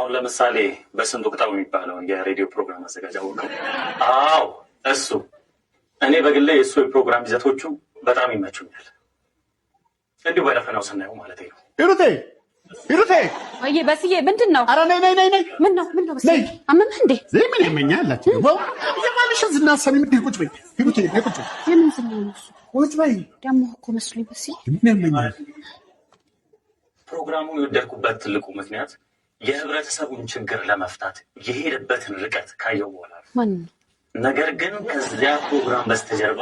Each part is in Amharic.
አሁን ለምሳሌ በስንት ወቅታው የሚባለው የሬዲዮ ፕሮግራም አዘጋጅ አወቀው? አዎ እሱ። እኔ በግሌ የእሱ የፕሮግራም ይዘቶቹ በጣም ይመቹኛል። እንዲሁ በደፈናው ስናየው ማለት ነው። ሂሩቴ ወይ በስዬ ምንድን ነው? ኧረ ነይ። ምን ነው በስዬ አመመህ እንዴ? ምን ያመኛላችሁ? የማንሽ ዝና ሰሚ ምንድን ቁጭ በይ ሂሩቴ፣ ቁጭ በይ። የምን ዝና ነው? ቁጭ በይ። ደግሞ እኮ መስሎኝ በስዬ ምን ያመኛል? ፕሮግራሙን የወደድኩበት ትልቁ ምክንያት የህብረተሰቡን ችግር ለመፍታት የሄደበትን ርቀት ካየው በኋላ ማን ነገር ግን ከዚያ ፕሮግራም በስተጀርባ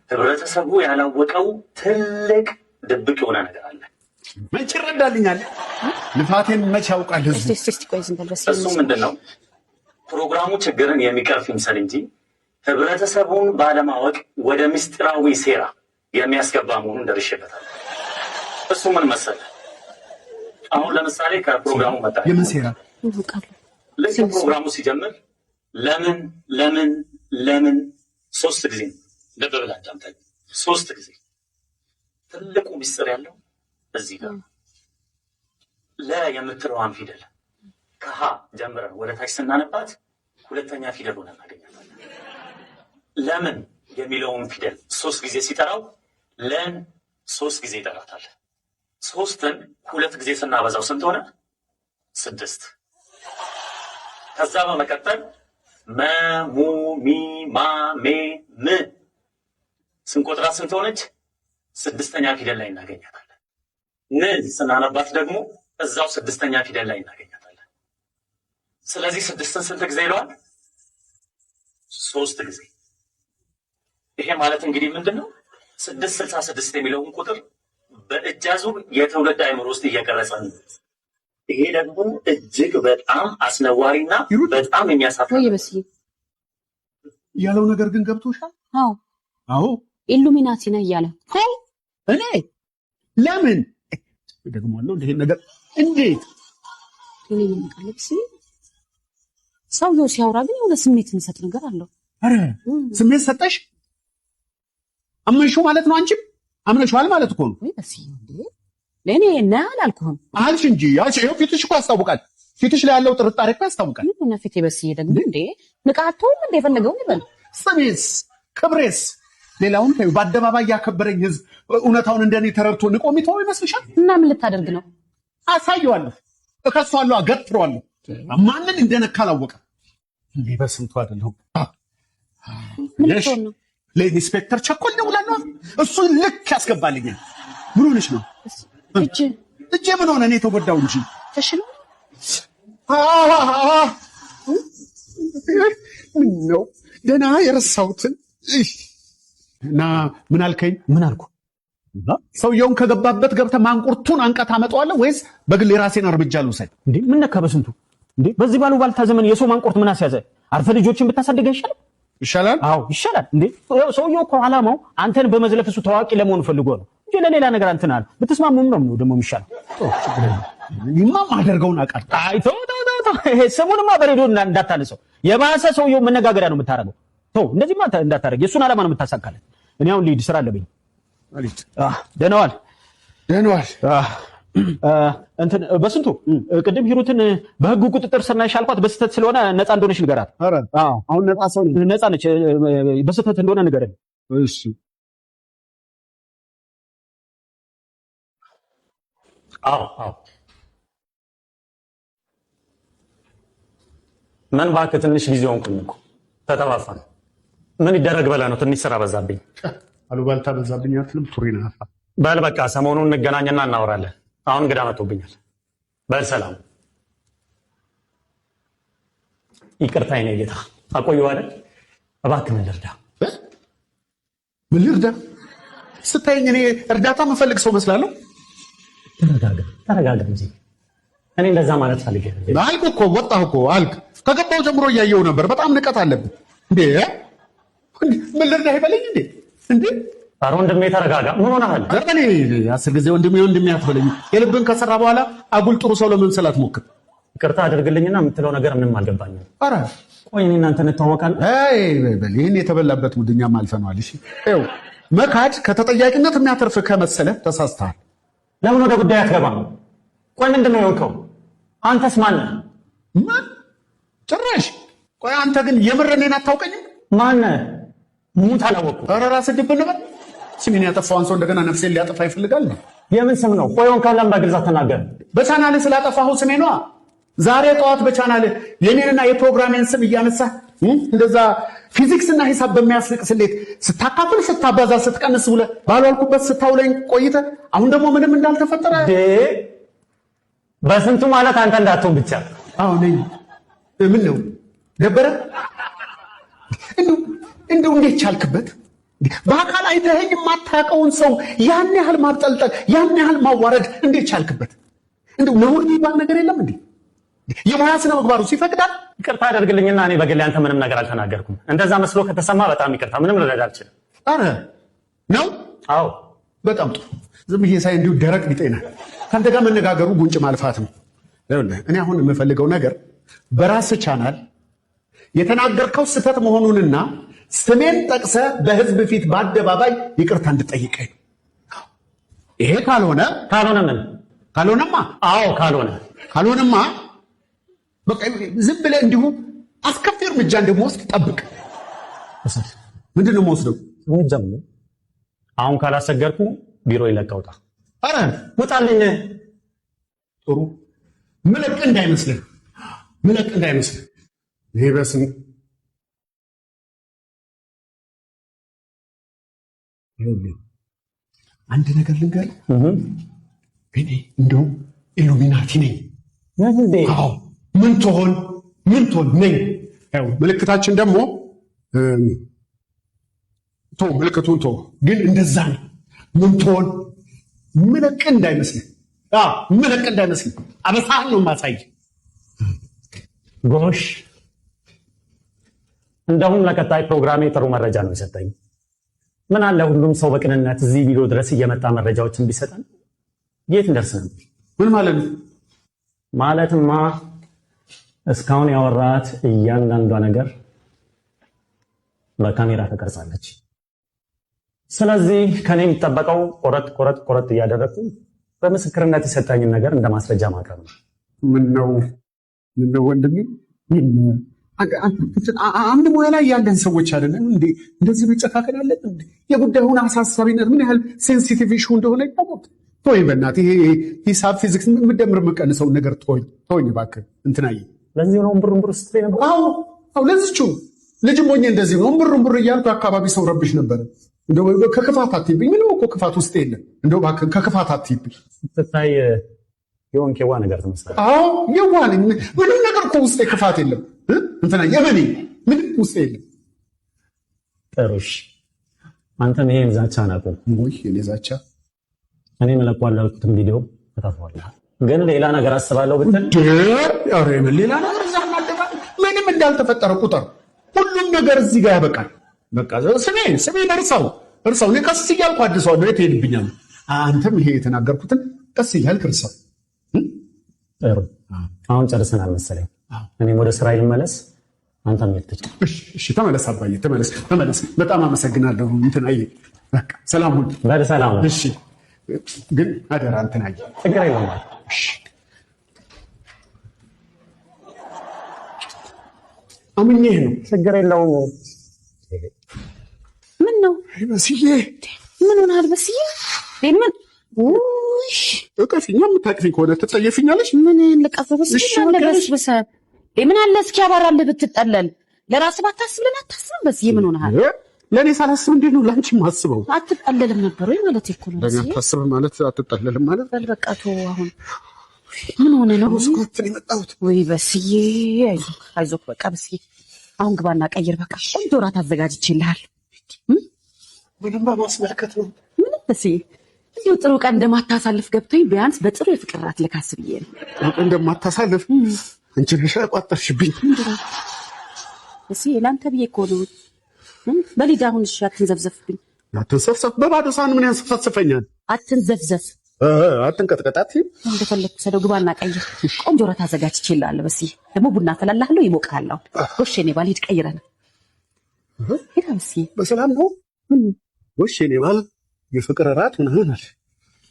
ህብረተሰቡ ያላወቀው ትልቅ ድብቅ የሆነ ነገር አለ። መች ይረዳልኛል? ልፋቴን መች ያውቃል ህዝቡ? እስቲ ቆይ ዝም በል በስዬ። እሱ ምንድነው? ፕሮግራሙ ችግርን የሚቀርፍ ይምሰል እንጂ ህብረተሰቡን ባለማወቅ ወደ ምስጢራዊ ሴራ የሚያስገባ መሆኑን ደርሼበታል። እሱ ምን መሰለህ? አሁን ለምሳሌ ከፕሮግራሙ መጣ። የምን ሴራ? ልክ ፕሮግራሙ ሲጀምር ለምን 3 ጊዜ ልብ ብለህ አዳምጠኝ። 3 ጊዜ ትልቁ ምስጢር ያለው እዚህ ጋር ለ የምትለዋን ፊደል ከሀ ጀምረን ወደ ታች ስናነባት ሁለተኛ ፊደል ሆነ እናገኛታለን። ለምን የሚለውን ፊደል 3 ጊዜ ሲጠራው ለን 3 ጊዜ ይጠራታል። 3ን 2 ጊዜ ስናበዛው ስንት ሆነ? 6። ከዛ በመቀጠል መ ሙ ሚ ማ ሜ ም ስንቆጥራት ስንት ሆነች? 6ኛ ፊደል ላይ እናገኛታለን። ን ስናነባት ደግሞ እዛው 6ኛ ፊደል ላይ እናገኛታለን። ስለዚህ 6ን ስንት ጊዜ ይለዋል? 3 ጊዜ። ይሄ ማለት እንግዲህ ምንድነው? 666 የሚለውን ቁጥር በእጅ አዙር የትውልድ አእምሮ ውስጥ እየቀረጸ ነው። ይሄ ደግሞ እጅግ በጣም አስነዋሪና በጣም የሚያሳፍር ወይ በስዬ ያለው ነገር ግን ገብቶሻል? አዎ ኢሉሚናቲ ነው እያለ እኔ ለምን ደግሞ አለው ይሄን ነገር እንዴት እኔ ምን ቀለብሲ ሰውየው ሲያወራ ግን የሆነ ስሜት የሚሰጥ ነገር አለው። አረ ስሜት ሰጠሽ? አመንሽው ማለት ነው። አንቺም አምነሽዋል ማለት እኮ ነው። ወይ በስዬ እንዴ ለኔ አላልኩህም አልሽ እንጂ ያልሽ ይሄው ፊትሽ እኮ ያስታውቃል። ፊትሽ ላይ ያለው ጥርጣሬ እኮ ያስታውቃል። ምን ፊቴ በስዬ ደግሞ እንዴ ንቃቶም እንደ የፈለገው ይበል። ስሜስ ክብሬስ ሌላውን ተይው። በአደባባይ ያከበረኝ ህዝብ እውነታውን እንደኔ ተረድቶ ንቆ የሚተው ይመስልሻል? እና ምን ልታደርግ ነው? አሳየዋለሁ፣ እከሷለሁ፣ አገጥረዋለሁ። ማንን እንደነካ አላወቀም። እንዴ በስንቱ አይደለሁም። ምን ነው ለኢንስፔክተር ቸኮል ደውላለሁ። እሱ ልክ ያስገባልኛል። ምን ሆነሽ ነው? እጄ ምን ሆነ? እኔ ተጎዳው እንጂ ተሽሎ ምን ነው ደህና የረሳሁትን እና ምን አልከኝ? ምን አልኩ? ሰውየውን ከገባበት ገብተህ ማንቁርቱን አንቀት አመጣዋለሁ ወይስ በግል የራሴን እርምጃ ልውሰድ? እንዴ ምን ነካ በስንቱ? እንዴ በዚህ ባሉባልታ ዘመን የሰው ማንቁርት ምን አስያዘ? አርፈ ልጆችን ብታሳድግ አይሻልም? ይሻላል? አዎ ይሻላል። እንዴ ሰውየው እኮ ዓላማው አንተን በመዝለፍ እሱ ታዋቂ ለመሆን ፈልጎ ነው እንጂ ለሌላ ነገር አንተን አለ ብትስማሙም ነው ደግሞ የሚሻለው። ይማም አደርገውን አቃል አይተው ስሙንማ በሬዲዮ እንዳታነሰው የባሰ ሰውየው መነጋገሪያ ነው የምታረገው። ተው እንደዚህማ እንዳታረግ። የእሱን ዓላማ ነው የምታሳካለት። እኔ አሁን ልሂድ፣ ስራ አለብኝ። ደህና ዋል። እንትን በስንቱ ቅድም ሂሩትን በህጉ ቁጥጥር ስር ነሽ አልኳት። በስህተት ስለሆነ ነፃ እንደሆነች ንገራት። አሁን ነፃ ሰው ነፃ ነች። በስህተት እንደሆነ ንገረኝ። እሺ አዎ ምን እባክህ ትንሽ ጊዜ ሆንኩኝ እኮ ተጠፋፋን። ምን ይደረግ በላ ነው ትንሽ ስራ በዛብኝ። አሉባልታ በዛብኝ አትልም? ቱሪና አፋ በል በቃ ሰሞኑን እንገናኝና እናወራለን። አሁን እንግዳ መጥቶብኛል። በል ሰላም። ይቅርታ የኔ ጌታ አቆየው አይደል? እባክህ ምን ልርዳ? ምን ልርዳ? ስታየኝ እኔ እርዳታ የምፈልግ ሰው መስላለሁ? ተረጋጋ እንጂ እኔ እንደዛ ማለት ፈልጌ ነው። አልኩ እኮ ወጣሁ እኮ አልክ። ከገባው ጀምሮ እያየው ነበር። በጣም ንቀት አለብህ እንዴ? ምን ልርዳህ ይበለኝ እንዴ? ኧረ ወንድሜ ተረጋጋ። ምን ሆነሃል? እኔ 10 ጊዜ ወንድሜ አትበለኝ። የልብን ከሰራ በኋላ አጉል ጥሩ ሰው ለመምሰል አትሞክር። ይቅርታ አድርግልኝና የምትለው ነገር ምንም አልገባኝም። ኧረ ቆይ እኔ እናንተ እንተዋወቃለን? ይህን የተበላበት ሙድኛም አልፈነዋል። እሺ ይኸው መካድ ከተጠያቂነት የሚያተርፍ ከመሰለ ተሳስተሃል። ለምን ወደ ጉዳይ አትገባም? ቆይ ምንድን ነው የሆንከው? አንተስ ማን ነህ? ማን ጭራሽ? ቆይ አንተ ግን የምረኔን አታውቀኝም? ማን ሙት አላወቅኩም። ኧረ ራስህ ድብ ነበር። ስሜን ያጠፋውን ሰው እንደገና ነፍሴን ሊያጠፋ ይፈልጋል። የምን ስም ነው? ቆይውን ካለም በግልጽ ተናገር። በቻናል ስላጠፋኸው ስሜ ነዋ። ዛሬ ጠዋት በቻናል የኔንና የፕሮግራሜን ስም እያነሳህ እንደዛ ፊዚክስና ሂሳብ በሚያስልቅ ስሌት ስታካፍል፣ ስታባዛ፣ ስትቀንስ ብለህ ባልዋልኩበት ስታውለኝ ቆይተህ አሁን ደግሞ ምንም እንዳልተፈጠረ በስንቱ ማለት አንተ እንዳትሆን ብቻ። አዎ ነኝ። ምን ነው ደበረ? እንደው እንዴት ቻልክበት? በአካል አይተኸኝ የማታውቀውን ሰው ያን ያህል ማብጠልጠል፣ ያን ያህል ማዋረድ እንዴት ቻልክበት? እንደው ነውር የሚባል ነገር የለም እንዴ? የሙያ ስነ ምግባሩ ይፈቅዳል? ይቅርታ አደርግልኝና እኔ በግሌ አንተ ምንም ነገር አልተናገርኩም። እንደዛ መስሎ ከተሰማ በጣም ይቅርታ። ምንም ልረዳ አልችልም። አረ ነው? አዎ በጣም ጥሩ። ዝም ብዬ ሳይ እንዲሁ ደረቅ ቢጤና ከአንተ ጋር መነጋገሩ ጉንጭ ማልፋት ነው። እኔ አሁን የምፈልገው ነገር በራስ ቻናል የተናገርከው ስህተት መሆኑንና ስሜን ጠቅሰ በህዝብ ፊት በአደባባይ ይቅርታ እንድጠይቀኝ። ይሄ ካልሆነ ምን? ካልሆነማ አዎ ካልሆነማ በቃ ዝም ብለህ እንዲሁ አስከፊ እርምጃ እንደምወስድ ጠብቅ። ምንድን ነው የምወስደው? አሁን ካላሰገርኩ ቢሮ ይለቀውጣ። አረ ውጣልኝ። ጥሩ ምለቅ እንዳይመስልህ። ይሄ በስም አንድ ነገር ልንገርህ። እኔ እንደውም ኢሉሚናቲ ነኝ። አዎ ምን ትሆን ነኝ። ያው ምልክታችን ደግሞ ምልክቱን ግን እንደዛ ነው። ምን ትሆን ምለቅ እንዳይመስልህ። አበሳህን ነው የማሳይ። ጎሽ እንደውም ለቀጣይ ፕሮግራሜ ጥሩ መረጃ ነው የሰጠኝ። ምን አለ ሁሉም ሰው በቅንነት እዚህ ቪዲዮ ድረስ እየመጣ መረጃዎችን ቢሰጠን የት እንደርስ ነበር። ምን ማለት ነው? ማለትማ እስካሁን ያወራት እያንዳንዷ ነገር በካሜራ ተቀርጻለች። ስለዚህ ከኔ የሚጠበቀው ቆረጥ እያደረግኩ በምስክርነት የሰጠኝን ነገር እንደ ማስረጃ ማቅረብ ነው። ምን ነው ወንድሜ፣ አንድ ሙያ ላይ ያለን ሰዎች አይደለን እንዴ? እንደዚህ መጨካከል አለን እንዴ? የጉዳዩን አሳሳቢነት ምን ያህል ሴንሲቲቭ ኢሹ እንደሆነ ይታወቅ። ተወኝ በእናትህ። ይሄ ሂሳብ ፊዚክስ የምደምር የምቀንሰውን ነገር ተወኝ እባክህ። እንትናዬ ለዚህ ነው እምብር ስትይ ነበር። አዎ ለዚችው ልጅም ሆኜ እንደዚህ ነው እምብር እያልኩ የአካባቢ ሰው ረብሽ ነበረ። እንደው ከክፋት አትይብኝ። ምንም እኮ ክፋት ውስጥ የለም። እንደው እባክህ ከክፋት አትይብኝ። ስትታይ የሆንክ የዋ ነገር ትመስላለህ። አዎ የዋ ነኝ። ምንም ነገር እኮ ውስጤ ክፋት የለም። እንትና የመኔ ምንም ውስጤ የለም። ጥሩሽ አንተም ይሄን ዛቻ ናቁም ወይ? እኔ ዛቻ እኔ መለቋል ያልኩትን ቪዲዮ ተታፈዋለህ። ግን ሌላ ነገር አስባለሁ ብትል ኧረ ምን ሌላ ነገር እዛ ምንም እንዳልተፈጠረ ቁጥር ሁሉም ነገር እዚህ ጋር ያበቃል። በቃ ስሜ እርሳው። እኔ ቀስ እያልኩ አድሰዋለሁ። የት ሄድብኛል? አንተም ይሄ የተናገርኩትን ቀስ እያልክ እርሳው። ጥሩ አሁን ጨርሰናል መሰለኝ። እኔም ወደ ስራ ልመለስ። አንተም የትጭ። እሺ ተመለስ አባዬ፣ ተመለስ። በጣም አመሰግናለሁ። እንትናዬ በቃ ሰላም ሁን። በሰላም ነው። እሺ ግን አደራ እንትናዬ። ችግር የለውም። እሺ አምኜህ ነው። ችግር የለውም። ምን ነው በስዬ? ምን ሆነሃል በስዬ? ምን እቀፊኛ። የምታቅፊኝ ከሆነ ትጠየፊኛለሽ። ምን ልቀፈበስ? ምን አለ እስኪ አባራልህ ብትጠለል። ለራስህ ባታስብልን አታስብም። በስዬ ምን ሆነሃል? ለእኔ ሳላስብ እንዴት ነው ለአንቺ ማስበው? አትጠለልም ነበር ወይ ማለት እኮ ነው። ለእኔ አታስብም ማለት አትጠለልም ማለት። በል በቃ ተው አሁን። ምን ሆነ ነው? ስኮትን የመጣሁት ወይ በስዬ። አይዞህ በቃ በስዬ። አሁን ግባና ቀይር። በቃ ቆንጆ እራት አዘጋጅቼልሃለሁ። ምንም በማስመልከት ነው። ምንም በስዬ እንዲሁ ጥሩ ቀን እንደማታሳልፍ ገብቶኝ ቢያንስ በጥሩ የፍቅር ራት ልካስ ብዬ ነው። እንደማታሳልፍ አንቺ ነሽ ያቋጠርሽብኝ። በስዬ ለአንተ ብዬ እኮ ነው። በሊዳ አሁን እሺ፣ አትንዘፍዘፍብኝ። አትንሰፍሰፍ። በባዶ ሳህን ምን ያንሰፈስፈኛል? አትንዘፍዘፍ። አትንቀጥቀጣት። እንደፈለግኩ ሰደው ግባና ቀይር። ቆንጆ እራት አዘጋጅቼልሃለሁ። በስዬ ደግሞ ቡና አፈላልሃለሁ፣ ይሞቅሃለሁ። ወሽ የኔ ባል ሂድ ቀይረን ሄዳ። በስዬ በሰላም ነው? ወሽ የኔ ባል የፍቅር እራት ምናምን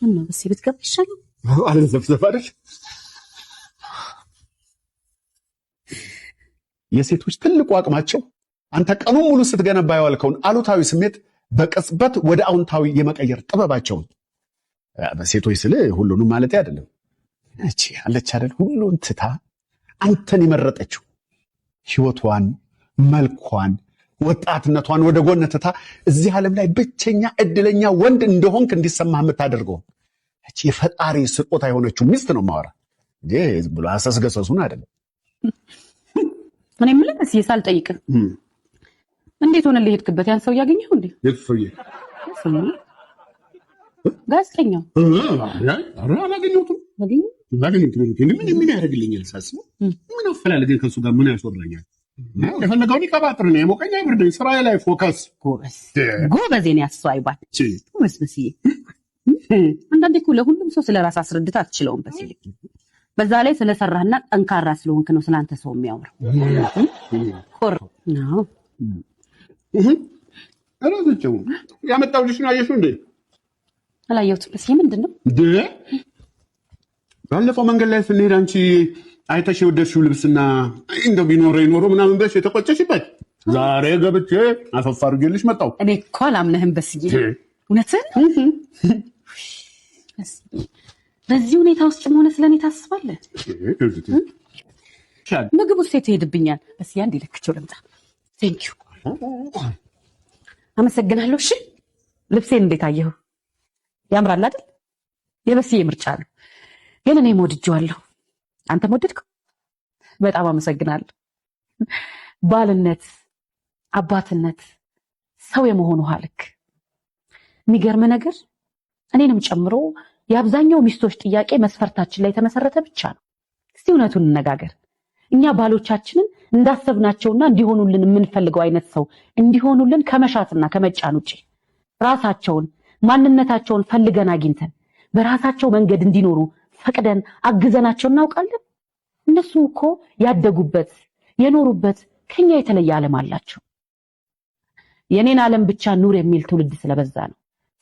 ምን ነው በስዬ ብትገባ ይሻላል። አልንዘፍዘፍ አይደል? የሴቶች ትልቁ አቅማቸው አንተ ቀኑን ሙሉ ስትገነባ የዋልከውን አሉታዊ ስሜት በቅጽበት ወደ አዎንታዊ የመቀየር ጥበባቸውን። በሴቶች ስል ሁሉንም ማለት አይደለም። እቺ አለች አይደል ሁሉን ትታ አንተን የመረጠችው ህይወቷን፣ መልኳን፣ ወጣትነቷን ወደ ጎን ትታ እዚህ ዓለም ላይ ብቸኛ እድለኛ ወንድ እንደሆንክ እንዲሰማህ የምታደርገው እቺ የፈጣሪ ስጦታ የሆነችው ሚስት ነው ማወራ እንጂ ዝም ብሎ አሰስገሰሱን አይደለም። እኔ የምልህ እስኪ ሳልጠይቅህ እንዴት ሆነ ልሄድክበት? ያን ሰው ያገኘው እንዴ? የፍዬ ጋዜጠኛው አላገኘሁትም። ምን ያደርግልኛል ሳስበው? ምን አፈላልገኝ ከእሱ ጋር ምን ያስወራኛል? የፈለገውን ይቀባጥር ነው የሞቀኛ ብርደኝ ስራ ላይ ፎከስ። ጎበዝ የኔ አስተዋይባል መስመስዬ። አንዳንዴ እኮ ለሁሉም ሰው ስለ ራስ አስረድታ አትችለውም። በዛ ላይ ስለሰራህና ጠንካራ ስለሆንክ ነው ስለአንተ ሰው የሚያወራው። ኮር ነው አራዘቸው ያመጣውልሽ ነው። አየሽው እንዴ? አላየሁትም። በስ ምንድን ነው ባለፈው መንገድ ላይ ስንሄድ አንቺ አይተሽ የወደድሽው ልብስና እንደው ቢኖረኝ ኖሮ ምናምን ብለሽ የተቆጨሽበት ዛሬ ገብቼ አፈፍ አድርጌልሽ መጣሁ። እኔ እኮ አላምንህም በስዬ። እውነትህን በዚህ ሁኔታ ውስጥ ሆነ ስለኔ ታስባለህ? ምግብ ውስጥ ትሄድብኛል። በስዬ አንዴ ልክቸው ልምጣ። ቴንኪው አመሰግናለሁ። እሺ ልብሴን እንዴት አየኸው? ያምራል አይደል? የበስዬ ምርጫ ነው፣ ግን እኔ ወድጄዋለሁ። አንተም ወደድከው? በጣም አመሰግናለሁ። ባልነት፣ አባትነት፣ ሰው የመሆኑ ሀልክ የሚገርም ነገር እኔንም ጨምሮ የአብዛኛው ሚስቶች ጥያቄ መስፈርታችን ላይ የተመሰረተ ብቻ ነው። እስቲ እውነቱን እንነጋገር። እኛ ባሎቻችንን እንዳሰብናቸውና እንዲሆኑልን የምንፈልገው አይነት ሰው እንዲሆኑልን ከመሻትና ከመጫን ውጪ ራሳቸውን ማንነታቸውን ፈልገን አግኝተን በራሳቸው መንገድ እንዲኖሩ ፈቅደን አግዘናቸው እናውቃለን? እነሱም እኮ ያደጉበት የኖሩበት ከኛ የተለየ ዓለም አላቸው። የኔን ዓለም ብቻ ኑር የሚል ትውልድ ስለበዛ ነው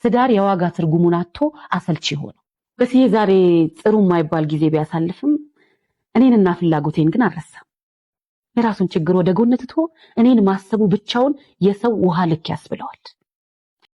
ትዳር የዋጋ ትርጉሙን አጥቶ አሰልቺ ሆነው። በስዬ ዛሬ ጥሩ የማይባል ጊዜ ቢያሳልፍም እኔንና ፍላጎቴን ግን አልረሳም። የራሱን ችግር ወደ ጎን ትቶ እኔን ማሰቡ ብቻውን የሰው ውሃ ልክ ያስብለዋል።